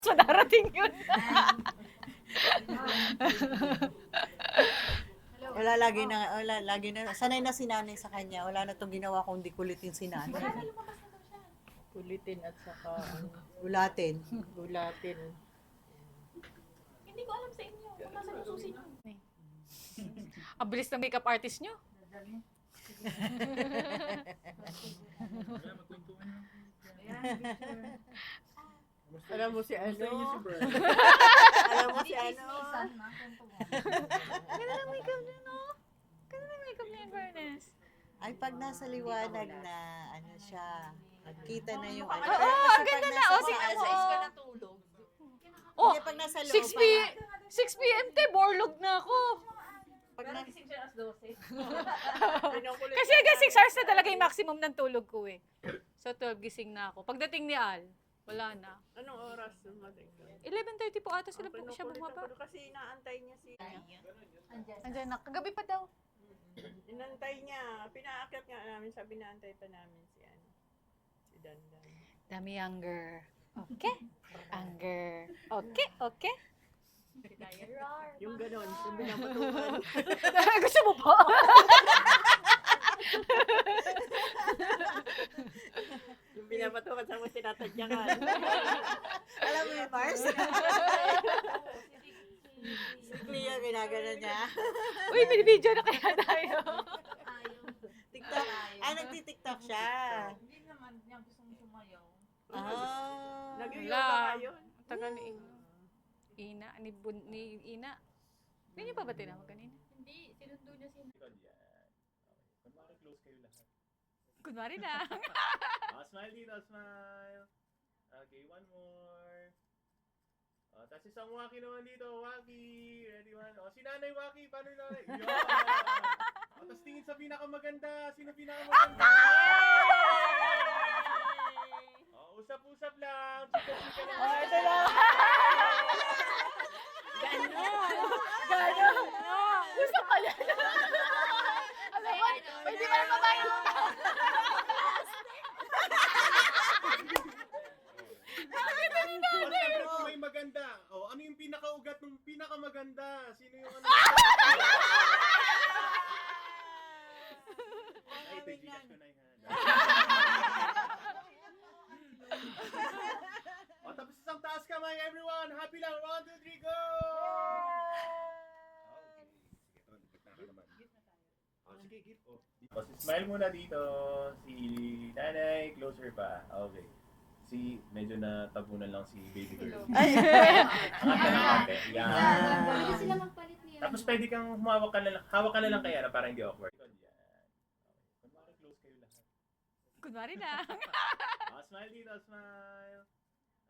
So, darating yun. Lagi na, sanay na si nanay sa kanya. Wala na itong ginawa kundi kulitin si nanay. Kulitin at saka Ulatin. gulatin. Hindi ko alam sa inyo. Kung nasa yung susi nyo. Ang bilis ng makeup artist nyo. Alam mo si ano? Alam mo si ano? Ganda ng makeup nyo, no? Ganda ng makeup niya, in fairness. Ay, pag nasa liwanag na, ano siya, kita na yung ano. Oo, ang ganda na. O, tingnan mo. Oh, Hindi, pag nasa loob. 6 p.m. te, borlog na ako. Pag na, Kasi hanggang 6 hours na talaga yung maximum ng tulog ko eh. So 12 gising na ako. Pagdating ni Al, wala na. Anong oras dumating ka? 11:30 po ata sila po siya Pinukulit bumaba. ako kasi inaantay niya si... Andiyan na. Kagabi pa daw. Inantay niya. Pinaakyat nga namin. Sabi naantay pa namin si ano. Si Dandan. Dami younger. Okay. Anger. Okay, okay. Yung ganon. Yung binabatukan. Gusto mo pa? Yung binabatukan sa mga tinatadyakan. alam mo yung Mars? Si Cleo, ginagano niya. Uy, may video na kaya tayo. TikTok. Ay, nagti-TikTok siya. Hindi naman niya gustong sumayaw. Ah. Nag-yoga Wala. kayo. Tagal ni Ina, ni Ina. Hindi niyo pa ba tinawag kanina? Hindi, sinundo niya si Kunwari close kayo lahat. Kunwari lang. Smile dito, smile. Okay, one more. Tapos isang waki naman dito, waki. Ready, one. Si nanay waki, paano yung nanay? Yan! Tapos tingin sa pinakamaganda. Sino pinakamaganda? Usap-usap lang. Chika-chika lang. Ito lang. Gano'n. Gusto pa yan. Alam mo, hindi pa na babae. Siyempre kung may maganda. Ano yung pinakaugat ng pinakamaganda? Sino yung ano? Ay, ito, Gcash ko na yan. Tapos isang taas kamay, everyone! Happy lang! 1, 2, 3, go! Okay, sige, give. Smile muna dito. Si nanay, closer pa. Okay. Si, medyo natabunan lang si baby girl. Angat ka ng konti. Yan. Pwede sila magpalit niya. Tapos pwede kang humawak hawak ka na lang kaya na para hindi awkward. Yan. Okay. Kunwari close kayo lahat. Kunwari lang. Smile dito, smile.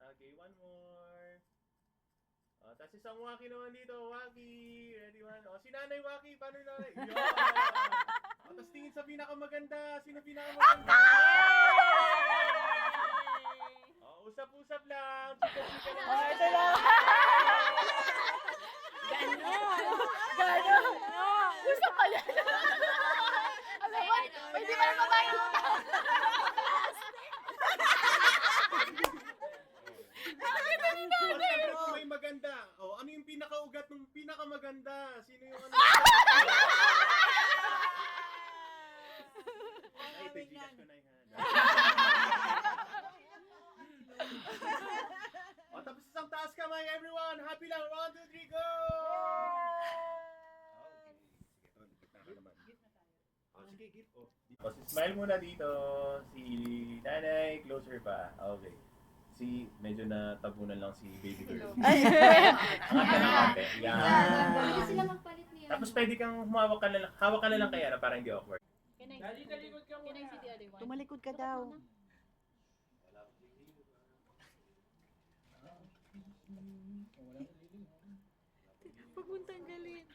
Okay, one more. Tapos isang waki naman dito, waki. Ready, one. Si nanay waki, paano yung nanay? Yan! Tapos tingin sa pinakamaganda. Sino pinakamaganda? Usap-usap lang. Chika-chika lang. Ito lang. Gano'n. Gusto pa yan. Alam mo, hindi pa na babae. Siyempre kung may maganda. Ano yung pinakaugat ng pinakamaganda? Sino yung ano? Ay, ito, Gcash ko na yan. Tapos isang taas kamay, everyone! Happy lang! 1, 2, 3, go! Sige, give. Smile muna dito. Si nanay, closer pa. Okay. Si, medyo natabunan lang si baby girl. Angat ka ng konti. Yan. Pwede sila magpalit niya. Tapos pwede kang hawak ka na lang kaya na para hindi awkward. Kalikod ka muna. Tumalikod ka daw. Huwag mong tanggalin.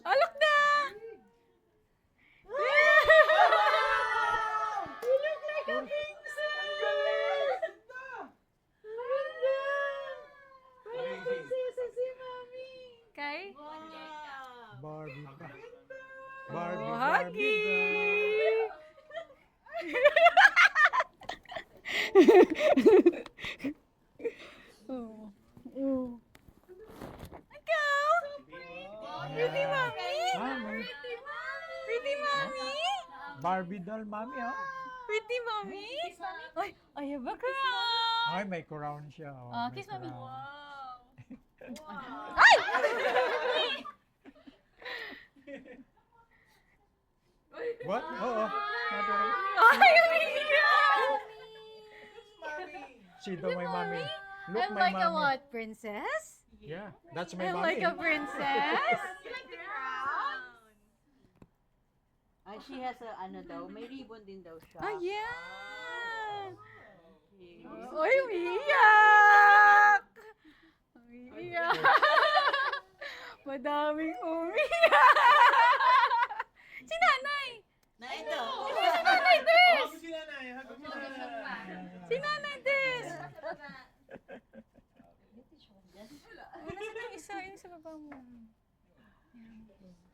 Alok na! You look like a princess! Parang prinsesa si Mami. Kay? Barbie pa. Oh, Huggy! Barbie doll, mami, oh. Pretty mommy. Ay, I have a crown. Ay, may crown siya. Oh, Ah, may kiss mommy. crown. What? Oo. Ay, umiiyak. See daw my mommy. Look, I'm my like a mommy. what, princess? Yeah, that's my I'm mommy. like a princess? Ay, she has a, ano daw, may ribbon din daw siya. Ah, yeah. Okay. Ay, umiiyak. Umiiyak. Madaming umiiyak. Si nanay. Na ito. Si nanay Tess. Hagod si nanay, hagod si nanay. Si nanay Tess. Wala sa yung isa, yung sa baba mo.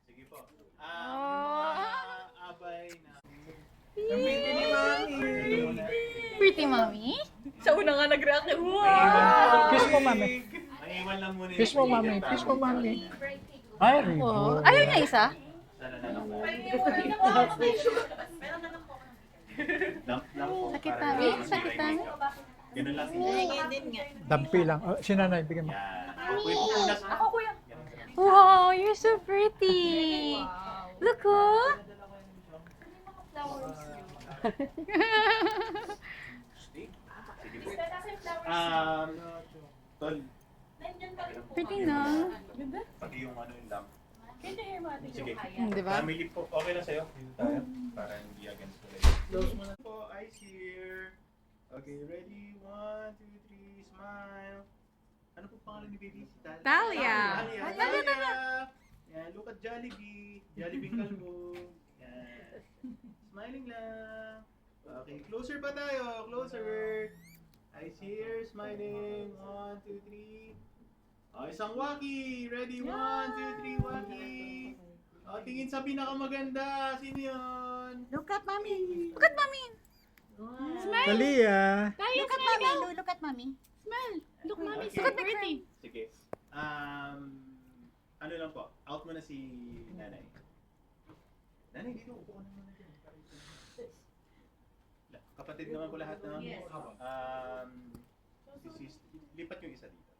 Sige po. Oh. Yung mga abay na... Pretty ni mami. Pretty mommy? Sa una nga nag-react. Kiss mo, mami. Maiwan lang muna. Kiss mo, mami. Kiss mo, mami. Ay, ribbon. Ayaw niya isa? Sana na lang. Sakit tami? Sakit tami? Ganun lang siya. Nangingin din nga. Dampi lang. Oh, si nanay, bigyan mo. Yan. Uy, pupunas. Ako, kuya. Wow, you're so pretty. Look, oh. Sige po. Tol. Pretty na. Pati yung ano yung lamp. Sige. Di ba? Family po. Okay lang sa'yo. Dito tayo. Para hindi against the light. Close mo na po. Eyes here. Okay, ready? 1, 2, 3. Smile. Ano po pangalan ni baby? Si Talia. Talia. Yan, look at Jollibee. Jollibee kalbo. Yan. Smiling lang. Okay, closer pa tayo. Closer. Eyes here. Smiling. 1, 2, 3. Oh, isang waki. Ready? 1, 2, 3. Waki. Oh, tingin sa pinakamaganda. Sino yun? Look at mommy. Look at mommy. Talia. Look at mommy. Look at mommy. Look, mommy, Okay. so pretty. Sige. Ano lang po, out mo na si nanay. Nanay, dito, upo ka na muna dyan. Kapatid naman po lahat na. Lipat yung isa dito.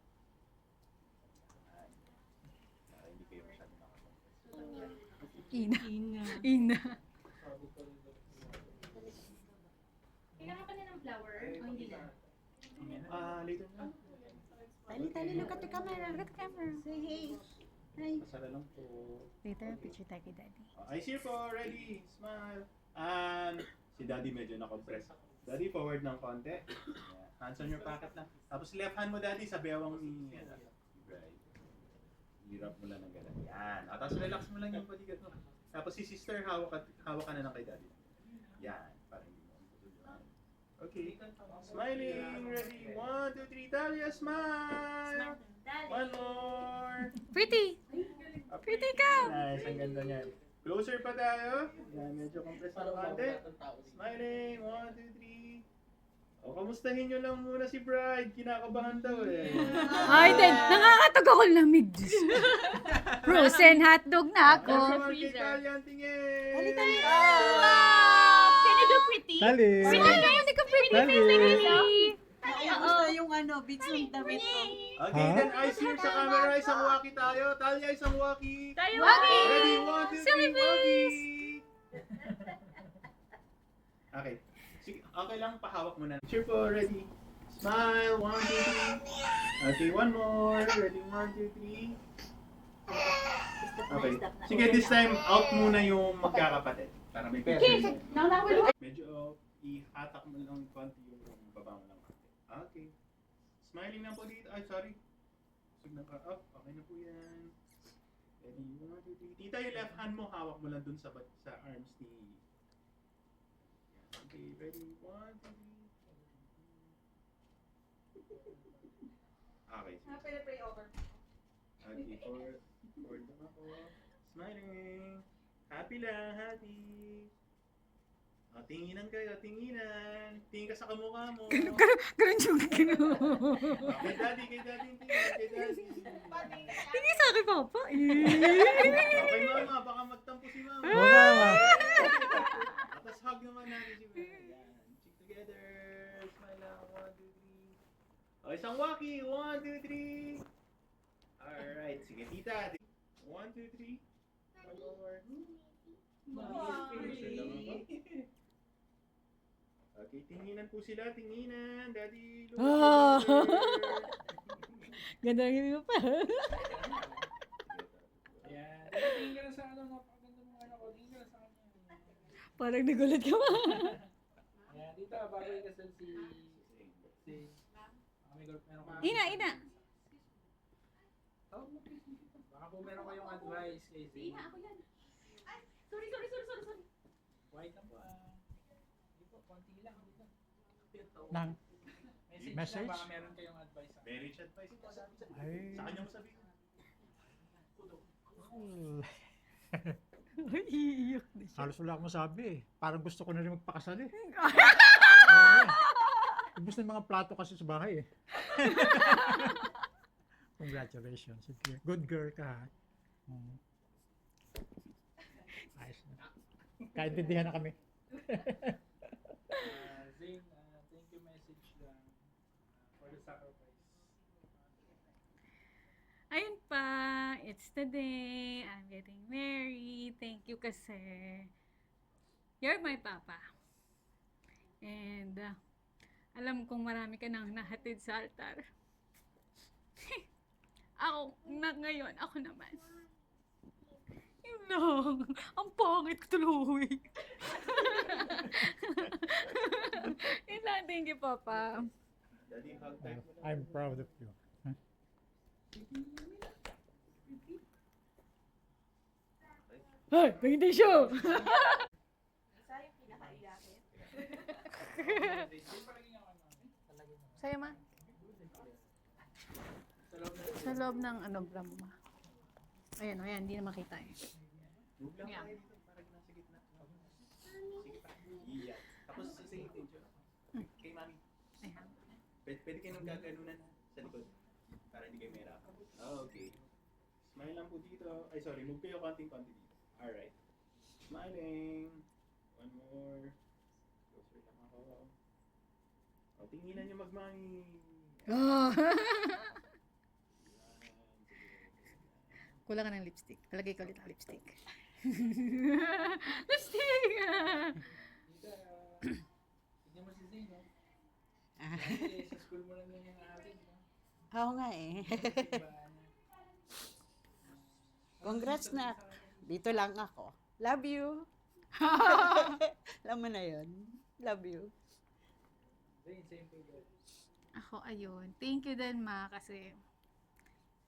Para hindi kayo masyado nakakonfess. Ina. Ina. Kailangan pa niya ng flower? O hindi na? Later na. Tali, look at the camera. Look at the camera. Say hey. Hi. Pasara lang po. Later, picture tayo kay daddy. Eyes here po, ready, smile. Si daddy medyo na-compress. Daddy, forward ng konti. Yeah. Hands on your pocket lang. Tapos left hand mo, daddy, sa bewang ni Bride. Hirap mo lang ng gano'n. Yan. Tapos relax mo lang yung bodyguard mo. Tapos si sister, hawak ka na lang kay daddy. Yan. Para hindi mo ang okay. Smiling. Ready. 1, 2, 3. Talia, smile. One more. Pretty. Pretty ka. Nice. Ang ganda niyan. Closer pa tayo. Yan. Medyo compress na konti. Smiling. 1, 2, 3. O, kamustahin nyo lang muna si Bride. Kinakabahan daw eh. Ay, then, nakakatog ako lamig. Frozen hotdog na ako. Everyone kay Talia ang tingin. Tali. Can you do pretty? Tali. Pretty na, hindi ko pretty. Tali. Naubos na yung ano, beats ng damit ko. Okay, Huh? then eyes here sa camera. Isang waki tayo. Talia, isang waki. Waki! Ready? 1, 2, 3. Waki! Okay. Sige, okay lang. Pahawak mo na. Cheer po. Ready? Smile. 1, 2, 3. Okay, one more. Ready? 1, 2, 3. Okay. Sige, this time, out muna yung magkakapatid. Para may pera. Medyo ihatak mo lang konti yung baba mo lang. Okay. Smiling lang po dito. Ay, sorry. Signal ka up. Okay na po yan. Ready? 1, 2, 3. Tita, yung left hand mo, hawak mo lang dun sa arms ni... Okay, ready? 1, 2, 3. Okay. Pwede over. Okay, forward naman ako. Smiling. Happy lang, happy. O, tinginan kayo, tinginan. Tingin ka sa kamukha mo. Ganun yung gano'n. Kay daddy, tingin, kay daddy. Hindi sa akin, papa. Okay, mama, baka magtampo si mama. Mama. isang Waki. 1, 2, 3. Alright, sige tita. 1, 2, 3. One more. Closer lang ako. Okay, tinginan po sila. Tinginan. Daddy, look. Ah. Ganda ng ibig mo pa. Yan. Tingin ka na sa ano, napakaganda mo ano ko. Tingin ka na sa kanya. Parang nagulat ka ba? Yan, dito, bago ikasal si... may meron ka... Ina. Oh, baka po meron kayong advice kay Zane. Ina, ako yan. Ay, sorry. White na po Hindi po, konti lang. Dito. Nang Message, Message? lang, baka meron kayong advice. Marriage advice po. Sa ay kanya mo sabihin. Iiyak na siya. halos wala akong masabi eh. Parang gusto ko na rin magpakasal eh. Oo. Ubus na yung mga plato kasi sa bahay eh. Congratulations. Good girl ka ha. Ayos na. Kaintindihan na kami. Zane, thank you message lang for the sacrifice. Ayun pa, it's the day. I'm getting married. Thank you kasi you're my papa. And alam kong marami ka nang nahatid sa altar. Ngayon, ako naman. Yun lang. Ang pangit ko tuloy. Yun lang, thank you, Papa. Daddy, hug time mo lang. I'm proud of you. Ay, pagintay siya. Isa yung pinakaiyakin. Zane, palagi nga ano. Sa'yo, ma? Sa loob ng ano, bra mo, ma. Ayan, hindi na makita eh. Move lang Yeah. tayo dito. Parang nasa gitna. Sige pa. Yeah. Tapos sa picture. Kay mami. Ayan. Pwede kayo nang gaganunan sa likod. Para hindi kayo mahirapan. Okay. Smile lang po dito. Ay, sorry. Move kayo konting-konti dito. Alright. Smiling. One more. Closer lang ako. O, tinginan nyo mag-mami. Oh. Kulang ka ng lipstick. Palagay ko ulit ang lipstick. Lipstick! Dito, tignan mo si Zane, no? Kasi sa school mo lang yan yung atin, no? Oo nga eh. Diba, ano? Congrats na. Dito lang ako. Love you. Alam mo na yun. Love you. Zane, same to you. Ako, ayun. Thank you din, ma, kasi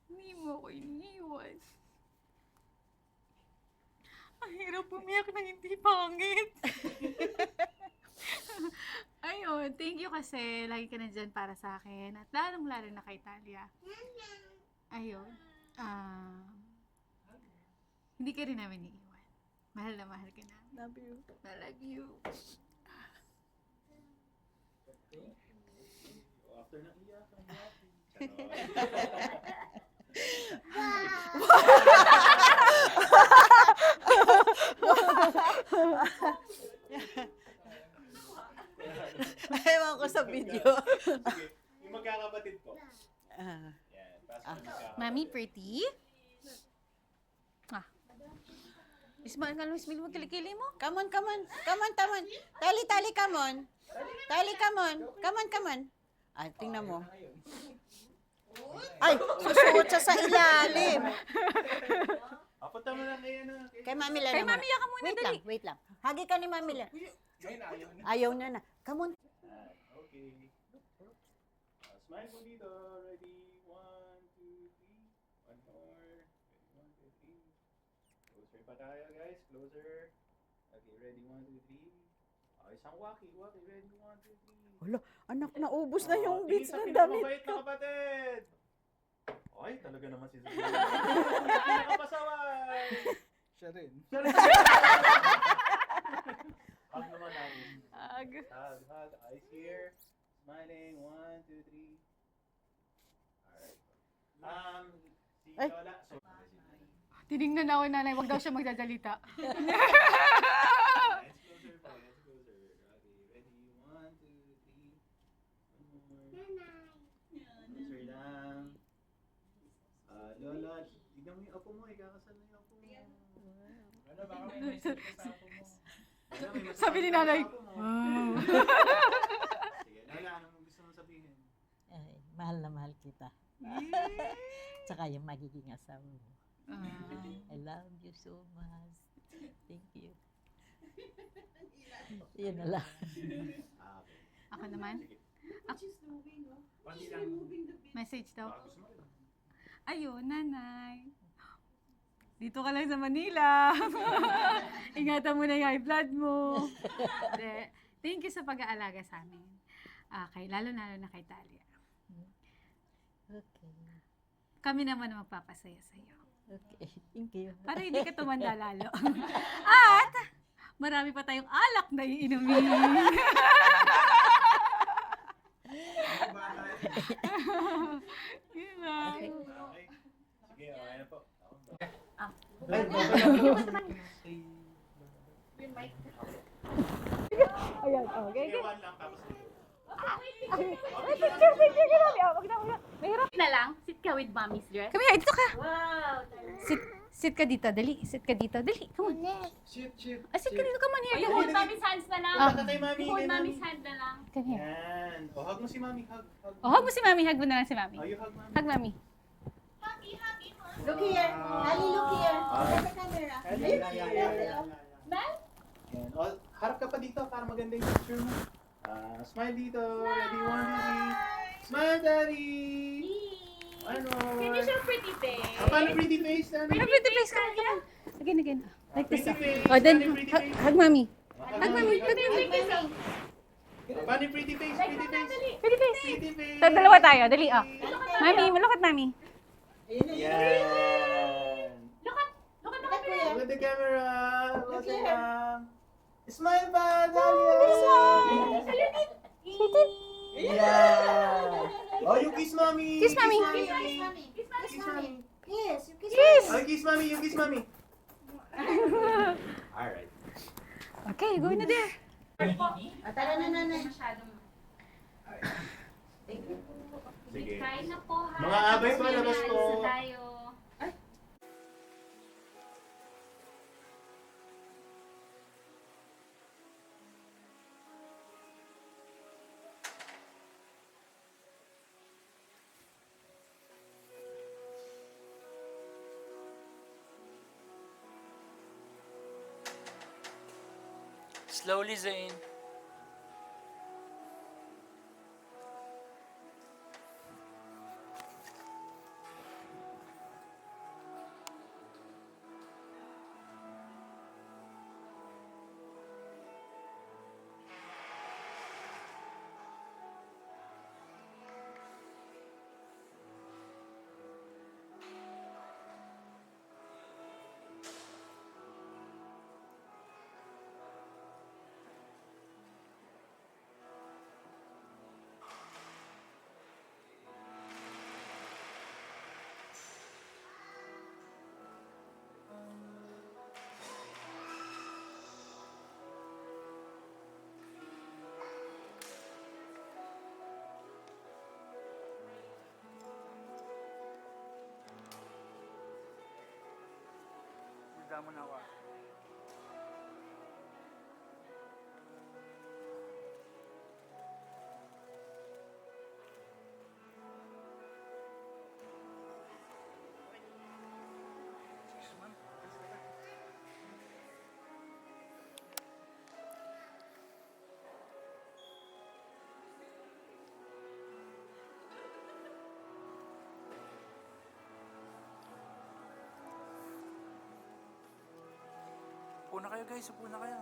hindi mo ako iniiwan. Ang hirap umiyak na hindi pangit. Ayun, thank you kasi lagi ka nandyan para sa akin. At lalong-lalo na kay Talia. Ayun. Hindi ka rin namin iiwan. Mahal na mahal ka namin. Love you. I love you. After ng iyak, ang happy. Ewan ko sa video. Sige, yung magkakapatid ko. Ah. Yan, pass mo yung magkakapatid. Mami, pretty? Ismail ka lang, Ismail mo kilikili mo. Come on. Tali, come on. Tali, come on. Come on. Ay, tingnan mo. Ay, susuot siya sa ilalim. Punta mo lang kayo na. Kay Mami Len Kay naman. Mami, ka muna, dali. Wait lang. Hagi ka ni Mami Len. Ngayon, ayaw na. Ayaw na. Come on. Okay. Smile po dito. Ready? 1, 2, 3. One more. Ready? 1, 2, 3. Closer pa tayo, guys. Closer. Okay, ready? 1, 2, 3. Okay, isang waki. Ready? 1, 2, 3. Wala, anak, naubos na yung Tingin bits sa ng damit pinakamabait na ko. kapatid. Ay, talaga naman si Zubin. Pinakapasaway. Siya rin. Hug naman natin. Ag. Hug. Eyes here. Smiling. 1, 2, 3. Alright. Si Ay. Lola. So, Tinignan ako nanay, wag daw siya magdadalita. let's closer pa. Let's closer. Okay, ready? 1, 2, 3. One more. Sabi ni nanay, wow. Sige, Nana, anong gusto mong sabihin? Ay, mahal na mahal kita. Tsaka yung magiging asawa mo. I love you so much. Thank you. Yun na lang. Ah, okay. Ako naman, Sige. Pati lang. message daw. Baka gusto mo rin. Ayun, nanay. Dito ka lang sa Manila. Ingatan mo na yung high blood mo. De, thank you sa pag-aalaga sa amin. Lalo na kay Talia. Okay. Kami naman ang magpapasaya sa'yo. Okay. Thank you. Para hindi ka tumanda lalo. At marami pa tayong alak na iinumin. Diba? Okay. Sige, okay na po. Ayan, okay. Sige, one lang tapos dito. Mahirap. Na lang, sit ka with mommy's dress. Kami, dito ka. Wow! Sit ka dito, dali. Sit ka dito, dali. Come on. Shit. Sit ka dito, come on here. You hold mommy's hands na lang. Punta kay mami. You hold kay mommy's mami. hand na lang. Come here. Yan. O, hug mo si mami. Hug. Oh, hug mo si mami. Hug mo na lang si mami. Oh, you hug mami. Hug mami. Look here. Ali, look here. Ah. Look at the camera. Mel? Yan. O, harap ka pa dito para maganda yung picture mo. Smile dito. Ready, one, two, smile, daddy. Ano? Finish your pretty face. Paano pretty face, daddy? Pretty face, come on, come on. Again. Like this. Pretty face. Oh, then, Paano yung pretty face? hug mami. Hug mami. Paano yung pretty face? Pretty face. Pretty face. Pretty face. Dalawa tayo, dali, oh. Mami, malukot mami. Yan. Look at the camera. Look at the camera. Look Look at here. Smile pa, Dalia. Yeah. Oh, you kiss mommy. Kiss mommy. Kiss mommy. Kiss mommy. Yes, you kiss Kiss. Oh, kiss mommy. You kiss mommy. Alright. Okay, go na there. Tara na, nanay. Masyadong. Sige. Kain na po ha. Mga abay pa, labas po. Alis na tayo. Slowly, Zane. Damo na ako. Upo na kayo guys, upo na kayo.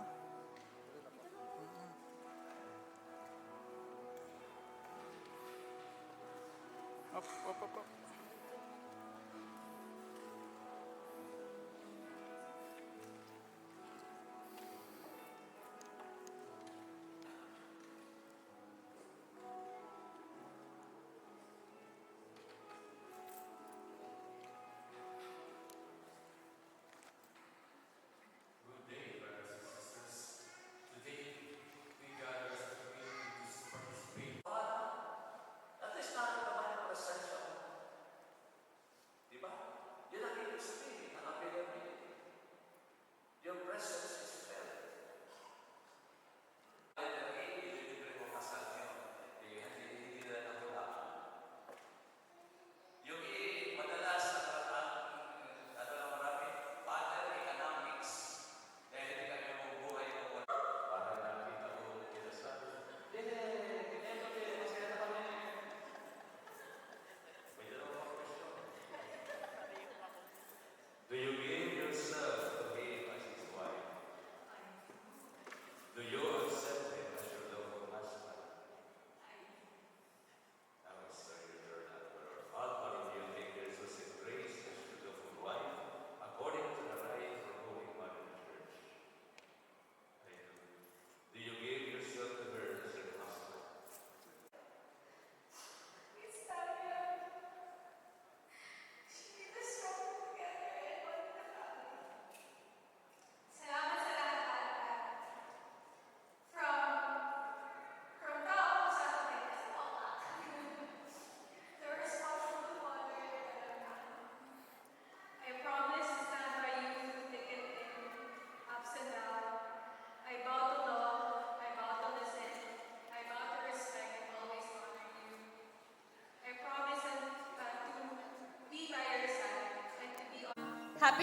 Up.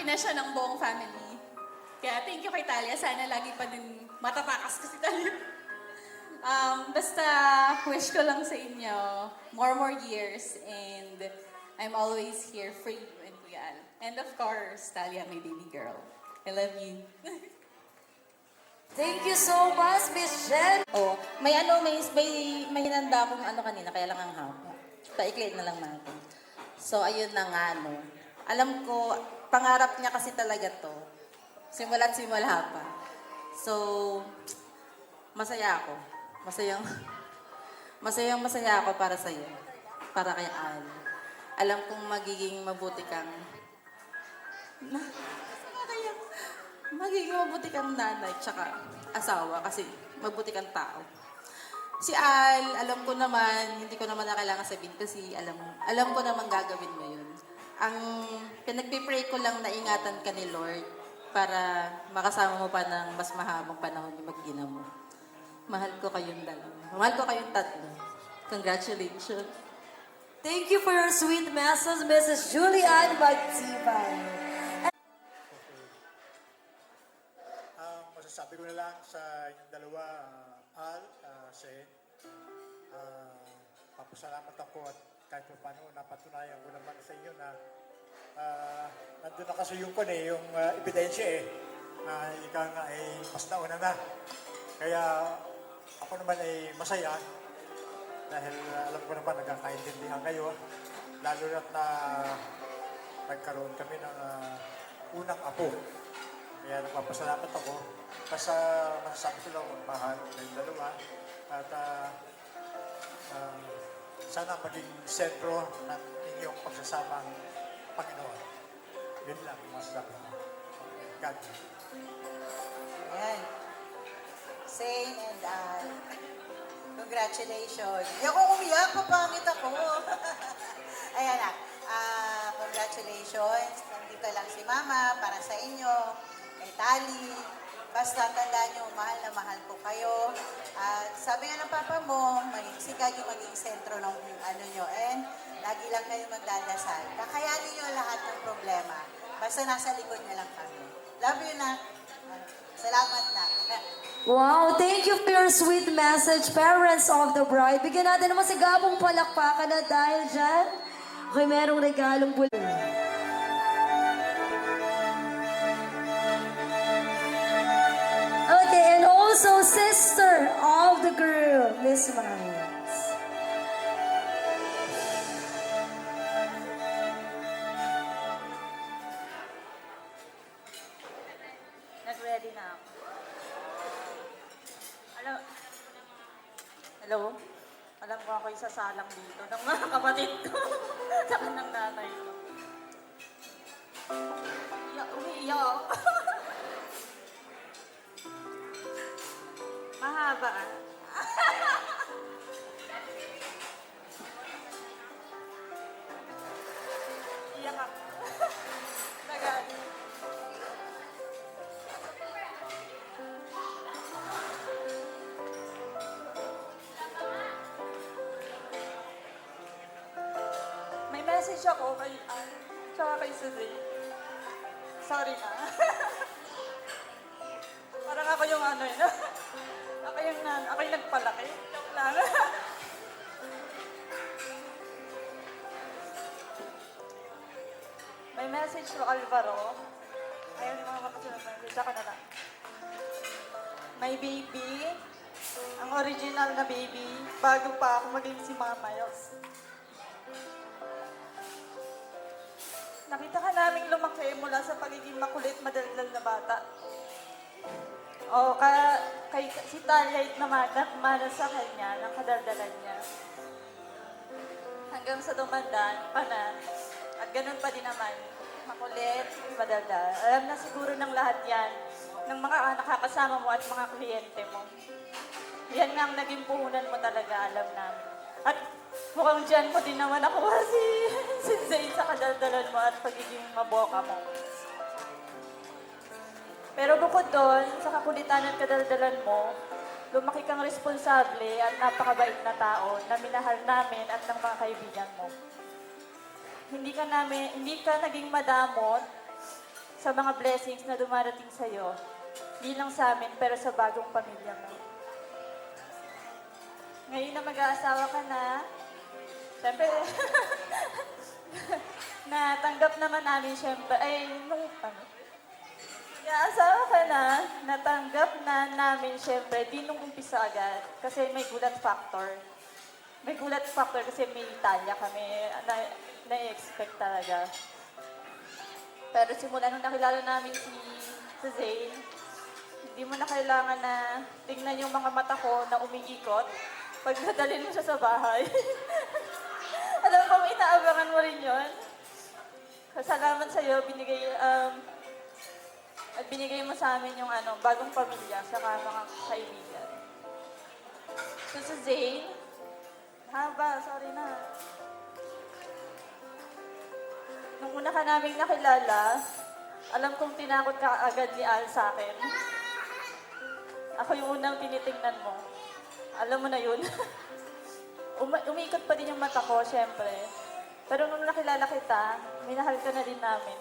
happy na siya ng buong family. Kaya thank you kay Talia. Sana lagi pa din matatakas kasi Talia. Basta wish ko lang sa inyo more years and I'm always here for you and Kuya Al. And of course, Talia, my baby girl. I love you. Thank you so much, Miss Jen. Oh, may hinanda akong kanina, kaya lang ang haba. Paikliin na lang natin. So, ayun na nga, no. Alam ko, pangarap niya kasi talaga to. Simula't simula pa. So, masaya ako. Masaya ako para sa'yo. Para kay Al. Alam kong magiging mabuti kang nanay tsaka asawa kasi mabuti kang tao. Si Al, alam ko naman, hindi ko naman na kailangan sabihin kasi alam ko naman gagawin mo yun. Ang pinagpipray ko lang na ingatan ka ni Lord para makasama mo pa ng mas mahabang panahon yung mag-ina mo. Mahal ko kayong dalawa. Mahal ko kayong tatlo. Congratulations. Thank you for your sweet message, Mrs. Julianne Magtibay. Masasabi ko na lang sa inyong dalawa, Al, papasalamat ako at kahit pa paano napatunayan ko naman sa inyo na nandun na kasi yung ebidensya ikaw nga ay mas nauna na. Kaya ako naman ay masaya dahil alam ko naman nagkakaintindihan kayo. Lalo na nagkaroon kami ng unang apo. Kaya nagpapasalamat ako. Basta masasabi ko lang mahal kayong dalawa. At sana maging sentro ng inyong pagsasamang Panginoon. Yun lang ang masasabi ko. God. Ayan. Same and congratulations. Hindi ako umiyak, papangit ako. Ayan na. Congratulations. Nandito lang si Mama para sa inyo. Kay Tali. Basta tandaan nyo, mahal na mahal ko kayo. At sabi nga ng papa mo, si God yung maging sentro ng nyo. And lagi lang kayo magdadasal. Kakayanin nyo lahat ng problema. Basta nasa likod nyo lang kami. Love you na. Salamat na. Wow, thank you for your sweet message, parents of the bride. Bigyan natin naman si Gabong palakpakan na dahil dyan. Okay, merong regalong bul... Okay, and also sister of the groom, Miss Miles. Nag-ready na ako. Hello? Alam ko ako isasalang dito ng mga kapatid ko. Tsaka ng nanay ko. Umiiyak. Mahaba ah. Iyak ako. Nagalit. May message ako kay tsaka kay Suzay. Sorry na. Parang ako yung ako yung nagpalaki. Joke lang. May message to Alvaro. Ayaw ni mga makasunod. Message ako na lang. My baby, ang original na baby, bago pa ako maging si Mama Yos. Nakita ka naming lumaki mula sa pagiging makulit, madaldal na bata. O, si Talia naman, nakmana sa kanya, ng kadaldalan niya. Hanggang sa dumandaan pa na, at ganun pa din naman, makulit, madaldal. Alam na siguro ng lahat yan, ng mga nakakasama mo at mga kliyente mo. Yan nga ang naging puhunan mo talaga, alam namin. At mukhang dyan mo din naman ako kasi sinsay sa kadaldalan mo at pagiging maboka mo. Pero bukod doon, sa kakulitan at kadaldalan mo, lumaki kang responsable at napakabait na tao na minahal namin at ng mga kaibigan mo. Hindi ka naging madamot sa mga blessings na dumarating sa'yo. Hindi lang sa amin, pero sa bagong pamilya mo. Ngayon na mag-aasawa ka na, syempre, natanggap naman namin syempre, mag-aasawa ka na, natanggap na namin syempre, di nung umpisa agad, kasi may gulat factor. May gulat factor kasi may Italia kami, na-expect talaga. Pero simula nung nakilala namin si Zane, hindi mo na kailangan na tingnan yung mga mata ko na umiikot pag nadalhin mo siya sa bahay. Alam ko, inaabangan mo rin yun. Salamat sa'yo, binigay mo sa amin yung bagong pamilya, saka mga kaibigan. So si Zane, sorry na. Nung una ka naming nakilala, alam kong tinakot ka agad ni Al sa akin. Ako yung unang tinitingnan mo. Alam mo na yun. Umiikot pa din yung mata ko, syempre. Pero nung nakilala kita, minahal ka na din namin.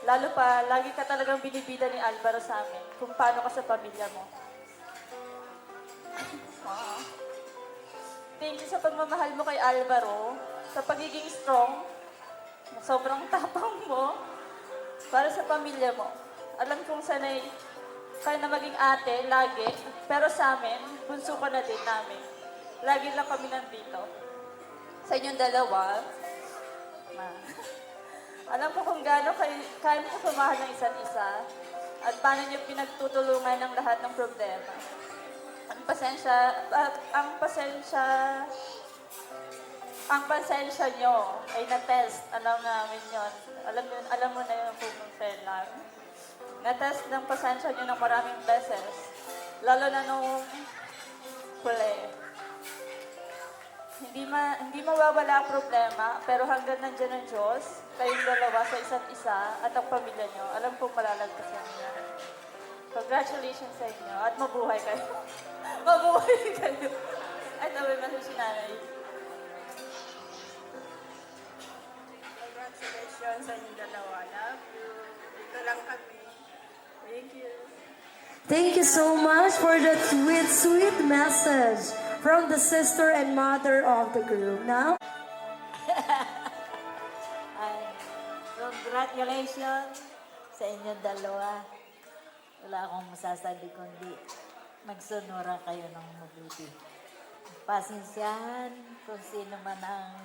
Lalo pa, lagi ka talagang binibida ni Alvaro sa amin kung paano ka sa pamilya mo. Wow. Thank you sa pagmamahal mo kay Alvaro, sa pagiging strong, sobrang tapang mo para sa pamilya mo. Alam kong sanay ka na maging ate, lagi, pero sa amin, bunso ka na din namin. Lagi lang kami nandito. Sa inyong dalawa, alam ko kung gaano kaya mo kumahal ng isa't isa at paano niyo pinagtutulungan ng lahat ng problema. Ang pasensya nyo ay na-test. Alam namin yun. Alam mo na yun kung kailan. Na-test ng pasensya nyo ng maraming beses. Lalo na nung huli. Hindi mawawala ang problema, pero hanggang nandiyan ang Diyos, kayong dalawa sa isa't isa at ang pamilya nyo, alam kong malalagpasan niya. Congratulations sa inyo at mabuhay kayo. Mabuhay kayo. Ay, tawag na si Nanay. Congratulations sa inyong dalawa. Love you. Dito lang kami. Thank you. Thank you so much for that sweet, sweet message from the sister and mother of the group. Now, Congratulations sa inyong dalawa. Wala akong masasabi kundi magsunura kayo ng mabuti. Pasensyahan kung sino man ang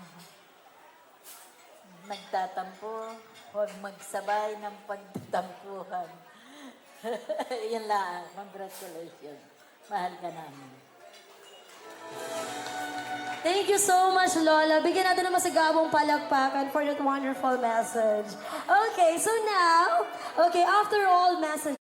nagtatampo, huwag magsabay ng pagtatampuhan. Yan lang. Congratulations. Mahal ka namin. thank you so much, Lola. Bigyan natin ng masigabong palakpakan for that wonderful message. Okay, so now, after all message,